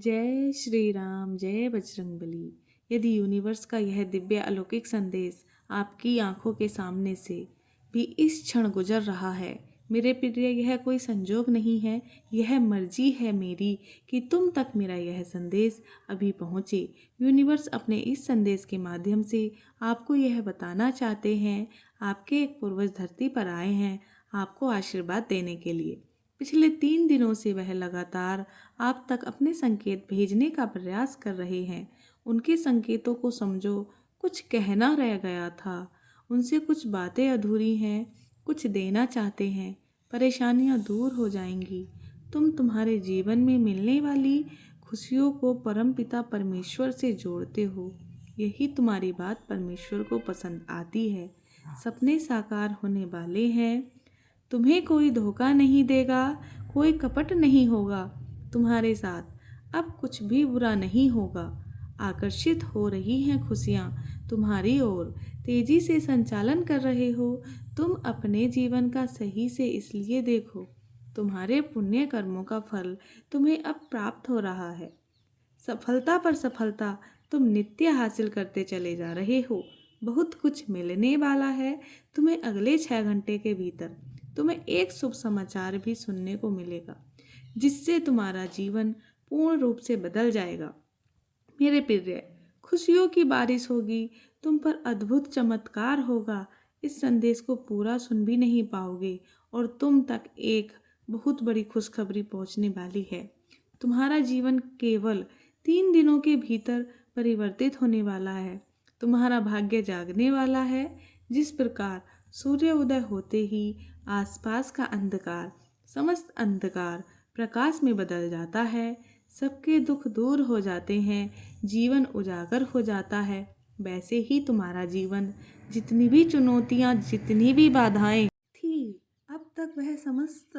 जय श्री राम, जय बजरंगबली। यदि यूनिवर्स का यह दिव्य अलौकिक संदेश आपकी आंखों के सामने से भी इस क्षण गुजर रहा है, मेरे प्रिय, यह कोई संजोग नहीं है, यह मर्जी है मेरी कि तुम तक मेरा यह संदेश अभी पहुँचे। यूनिवर्स अपने इस संदेश के माध्यम से आपको यह बताना चाहते हैं, आपके एक पूर्वज धरती पर आए हैं आपको आशीर्वाद देने के लिए। पिछले 3 दिनों से वह लगातार आप तक अपने संकेत भेजने का प्रयास कर रहे हैं। उनके संकेतों को समझो, कुछ कहना रह गया था, उनसे कुछ बातें अधूरी हैं, कुछ देना चाहते हैं। परेशानियां दूर हो जाएंगी। तुम तुम्हारे जीवन में मिलने वाली खुशियों को परमपिता परमेश्वर से जोड़ते हो। यही तुम्हारी बात परमेश्वर को पसंद आती है। सपने साकार होने वाले हैं। तुम्हें कोई धोखा नहीं देगा, कोई कपट नहीं होगा तुम्हारे साथ। अब कुछ भी बुरा नहीं होगा। आकर्षित हो रही हैं खुशियाँ तुम्हारी ओर, तेजी से संचालन कर रहे हो। तुम अपने जीवन का सही से इसलिए देखो, तुम्हारे पुण्य कर्मों का फल तुम्हें अब प्राप्त हो रहा है। सफलता पर सफलता तुम नित्य हासिल करते चले जा रहे हो। बहुत कुछ मिलने वाला है तुम्हें। अगले 6 घंटे के भीतर तुम्हें एक शुभ समाचार भी सुनने को मिलेगा, जिससे तुम्हारा जीवन पूर्ण रूप से बदल जाएगा। मेरे प्रिय, खुशियों की बारिश होगी, तुम पर अद्भुत चमत्कार होगा। इस संदेश को पूरा सुन भी नहीं पाओगे और तुम तक एक बहुत बड़ी खुशखबरी पहुंचने वाली है। तुम्हारा जीवन केवल 3 दिनों के भीतर परिवर्तित होने वाला है। तुम्हारा भाग्य जागने वाला है। जिस प्रकार सूर्य उदय होते ही आसपास का अंधकार, समस्त अंधकार प्रकाश में बदल जाता है, सबके दुख दूर हो जाते हैं, जीवन उजागर हो जाता है, वैसे ही तुम्हारा जीवन, जितनी भी चुनौतियाँ, जितनी भी बाधाएं थी, अब तक वह समस्त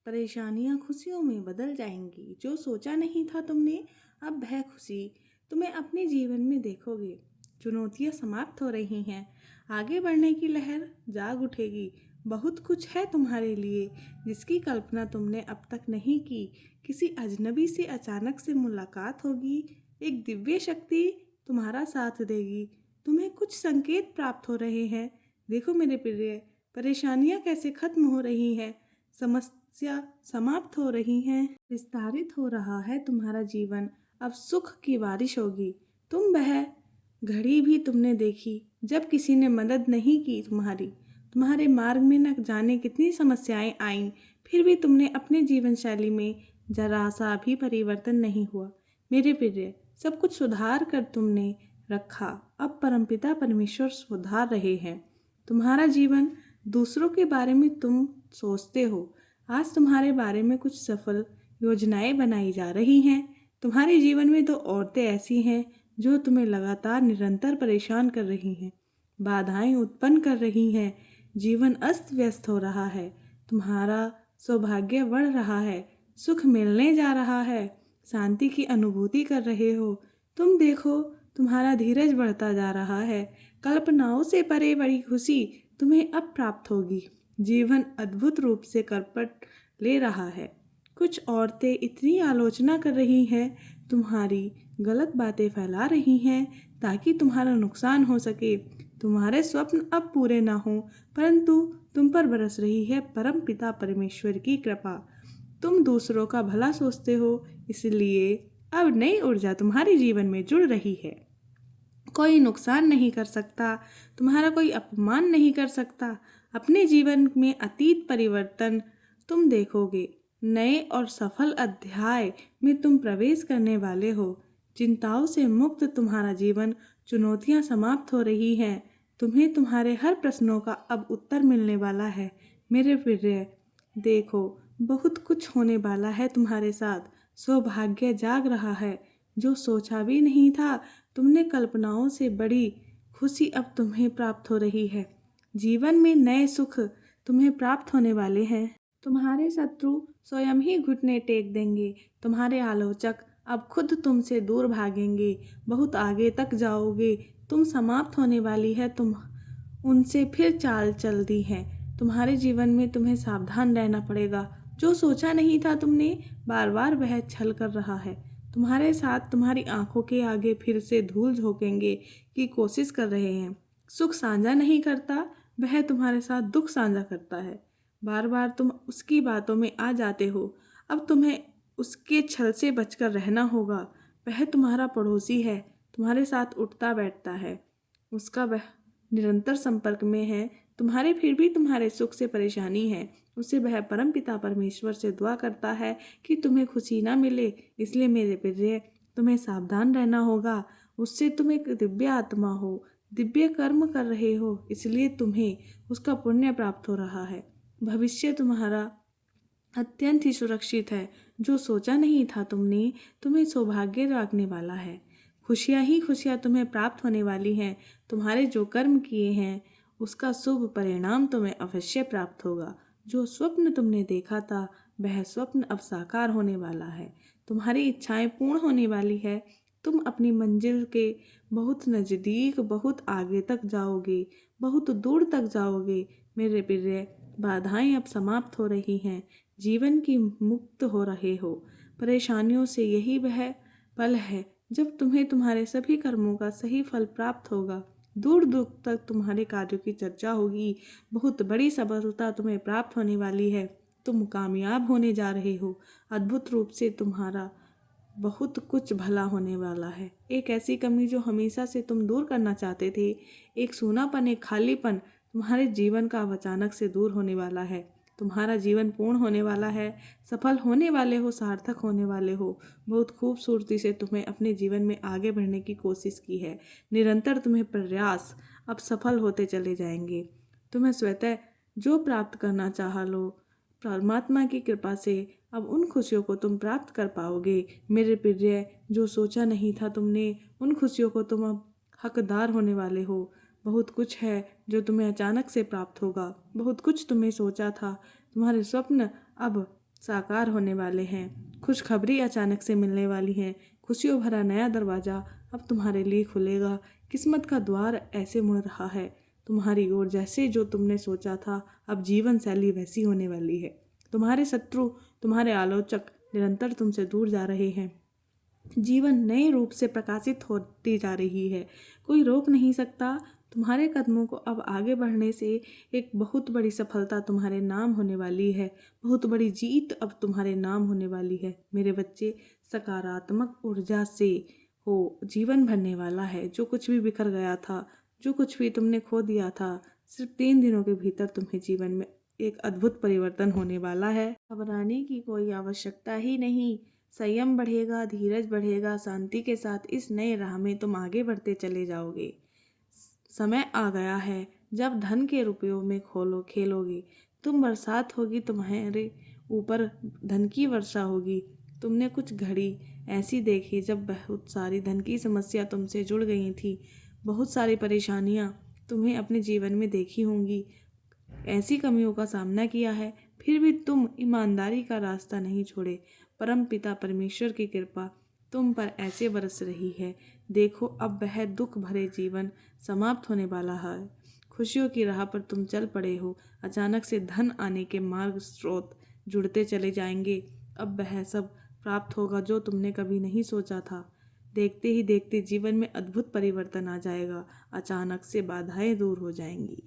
परेशानियां खुशियों में बदल जाएंगी। जो सोचा नहीं था तुमने, अब वह खुशी तुम्हें अपने जीवन में देखोगे। चुनौतियां समाप्त हो रही हैं, आगे बढ़ने की लहर जाग उठेगी। बहुत कुछ है तुम्हारे लिए जिसकी कल्पना तुमने अब तक नहीं की। किसी अजनबी से अचानक से मुलाकात होगी, एक दिव्य शक्ति तुम्हारा साथ देगी। तुम्हें कुछ संकेत प्राप्त हो रहे हैं। देखो मेरे प्रिय, परेशानियां कैसे खत्म हो रही हैं, समस्या समाप्त हो रही हैं, विस्तारित हो रहा है तुम्हारा जीवन। अब सुख की बारिश होगी। तुम वह घड़ी भी तुमने देखी जब किसी ने मदद नहीं की तुम्हारे मार्ग में न जाने कितनी समस्याएं आईं, फिर भी तुमने अपने जीवन शैली में जरा सा भी परिवर्तन नहीं हुआ। मेरे प्रिय, सब कुछ सुधार कर तुमने रखा। अब परमपिता परमेश्वर सुधार रहे हैं तुम्हारा जीवन। दूसरों के बारे में तुम सोचते हो। आज तुम्हारे बारे में कुछ सफल योजनाएं बनाई जा रही हैं। तुम्हारे जीवन में 2 औरतें ऐसी हैं जो तुम्हें लगातार निरंतर परेशान कर रही हैं, बाधाएं उत्पन्न कर रही हैं। जीवन अस्त व्यस्त हो रहा है। तुम्हारा सौभाग्य बढ़ रहा है, सुख मिलने जा रहा है, शांति की अनुभूति कर रहे हो। तुम देखो, तुम्हारा धीरज बढ़ता जा रहा है। कल्पनाओं से परे बड़ी खुशी तुम्हें अब प्राप्त होगी। जीवन अद्भुत रूप से करपट ले रहा है। कुछ औरतें इतनी आलोचना कर रही हैं, तुम्हारी गलत बातें फैला रही हैं ताकि तुम्हारा नुकसान हो सके। तुम्हारे स्वप्न अब पूरे ना हो, परंतु तुम पर बरस रही है परम पिता परमेश्वर की कृपा। तुम दूसरों का भला सोचते हो, इसलिए अब नई ऊर्जा तुम्हारे जीवन में जुड़ रही है। कोई नुकसान नहीं कर सकता, तुम्हारा कोई अपमान नहीं कर सकता। अपने जीवन में अतीत परिवर्तन तुम देखोगे। नए और सफल अध्याय में तुम प्रवेश करने वाले हो। चिंताओं से मुक्त तुम्हारा जीवन, चुनौतियां समाप्त हो रही हैं। तुम्हें तुम्हारे हर प्रश्नों का अब उत्तर मिलने वाला है। मेरे प्रिय, देखो, बहुत कुछ होने वाला है तुम्हारे साथ। सौभाग्य जाग रहा है। जो सोचा भी नहीं था तुमने, कल्पनाओं से बड़ी खुशी अब तुम्हें प्राप्त हो रही है। जीवन में नए सुख तुम्हें प्राप्त होने वाले हैं। तुम्हारे शत्रु स्वयं ही घुटने टेक देंगे। तुम्हारे आलोचक अब खुद तुमसे दूर भागेंगे। बहुत आगे तक जाओगे। तुम समाप्त होने वाली है। तुम उनसे फिर चाल चल दी है। तुम्हारे जीवन में तुम्हें सावधान रहना पड़ेगा। जो सोचा नहीं था तुमने, बार बार वह छल कर रहा है। तुम्हारे साथ तुम्हारी आंखों के आगे फिर से धूल झोंकेंगे की कोशिश कर रहे हैं। सुख साझा नहीं करता, वह तुम्हारे साथ दुख साझा करता है। बार बार तुम उसकी बातों में आ जाते हो। अब तुम्हें उसके छल से बचकर रहना होगा। वह तुम्हारा पड़ोसी है, तुम्हारे साथ उठता बैठता है, उसका वह निरंतर संपर्क में है तुम्हारे, फिर भी तुम्हारे सुख से परेशानी है। उसे वह परम पिता परमेश्वर से दुआ करता है कि तुम्हें खुशी ना मिले। इसलिए मेरे प्रिय, तुम्हें सावधान रहना होगा। उससे तुम एक दिव्य आत्मा हो, दिव्य कर्म कर रहे हो, इसलिए तुम्हें उसका पुण्य प्राप्त हो रहा है। भविष्य तुम्हारा अत्यंत ही सुरक्षित है। जो सोचा नहीं था तुमने, तुम्हें सौभाग्य लागने वाला है। खुशियाँ ही खुशियाँ तुम्हें प्राप्त होने वाली हैं। तुम्हारे जो कर्म किए हैं उसका शुभ परिणाम तुम्हें अवश्य प्राप्त होगा। जो स्वप्न तुमने देखा था वह स्वप्न अब साकार होने वाला है। तुम्हारी इच्छाएं पूर्ण होने वाली है। तुम अपनी मंजिल के बहुत नज़दीक, बहुत आगे तक जाओगे, बहुत दूर तक जाओगे। मेरे प्रिय, बाधाएं अब समाप्त हो रही हैं। जीवन की मुक्त हो रहे हो। परेशानियों से यही वह पल है जब तुम्हें तुम्हारे सभी कर्मों का सही फल प्राप्त होगा। दूर दूर तक तुम्हारे कार्यों की चर्चा होगी। बहुत बड़ी सफलता तुम्हें प्राप्त होने वाली है। तुम कामयाब होने जा रहे हो। अद्भुत रूप से तुम्हारा बहुत कुछ भला होने वाला है। एक ऐसी कमी जो हमेशा से तुम दूर करना चाहते थे, एक सूनापन, एक खालीपन तुम्हारे जीवन का अब अचानक से दूर होने वाला है। तुम्हारा जीवन पूर्ण होने वाला है। सफल होने वाले हो, सार्थक होने वाले हो। बहुत खूबसूरती से तुम्हें अपने जीवन में आगे बढ़ने की कोशिश की है। निरंतर तुम्हें प्रयास अब सफल होते चले जाएंगे। तुम्हें स्वतः जो प्राप्त करना चाह लो, परमात्मा की कृपा से अब उन खुशियों को तुम प्राप्त कर पाओगे। मेरे प्रिय, जो सोचा नहीं था तुमने, उन खुशियों को तुम अब हकदार होने वाले हो। बहुत कुछ है जो तुम्हें अचानक से प्राप्त होगा। बहुत कुछ तुम्हें सोचा था, तुम्हारे स्वप्न अब साकार होने वाले हैं। खुशखबरी अचानक से मिलने वाली है। खुशियों भरा नया दरवाज़ा अब तुम्हारे लिए खुलेगा। किस्मत का द्वार ऐसे मुड़ रहा है तुम्हारी ओर, जैसे जो तुमने सोचा था अब जीवन शैली वैसी होने वाली है। तुम्हारे शत्रु, तुम्हारे आलोचक निरंतर तुमसे दूर जा रहे हैं। जीवन नए रूप से प्रकाशित होती जा रही है। कोई रोक नहीं सकता तुम्हारे कदमों को अब आगे बढ़ने से। एक बहुत बड़ी सफलता तुम्हारे नाम होने वाली है। बहुत बड़ी जीत अब तुम्हारे नाम होने वाली है। मेरे बच्चे, सकारात्मक ऊर्जा से हो जीवन भरने वाला है। जो कुछ भी बिखर गया था, जो कुछ भी तुमने खो दिया था, सिर्फ 3 दिनों के भीतर तुम्हें जीवन में एक अद्भुत परिवर्तन होने वाला है। घबराने की कोई आवश्यकता ही नहीं। संयम बढ़ेगा, धीरज बढ़ेगा। शांति के साथ इस नए राह में तुम आगे बढ़ते चले जाओगे। समय आ गया है जब धन के रुपयों में खेलोगे। तुम बरसात होगी, तुम्हारे ऊपर धन की वर्षा होगी। तुमने कुछ घड़ी ऐसी देखी जब बहुत सारी धन की समस्या तुमसे जुड़ गई थी। बहुत सारी परेशानियां तुम्हें अपने जीवन में देखी होंगी। ऐसी कमियों का सामना किया है, फिर भी तुम ईमानदारी का रास्ता नहीं छोड़े। परम पिता परमेश्वर की कृपा तुम पर ऐसे बरस रही है। देखो, अब वह दुख भरे जीवन समाप्त होने वाला है। खुशियों की राह पर तुम चल पड़े हो। अचानक से धन आने के मार्ग स्रोत जुड़ते चले जाएंगे। अब वह सब प्राप्त होगा जो तुमने कभी नहीं सोचा था। देखते ही देखते जीवन में अद्भुत परिवर्तन आ जाएगा। अचानक से बाधाएं दूर हो जाएंगी।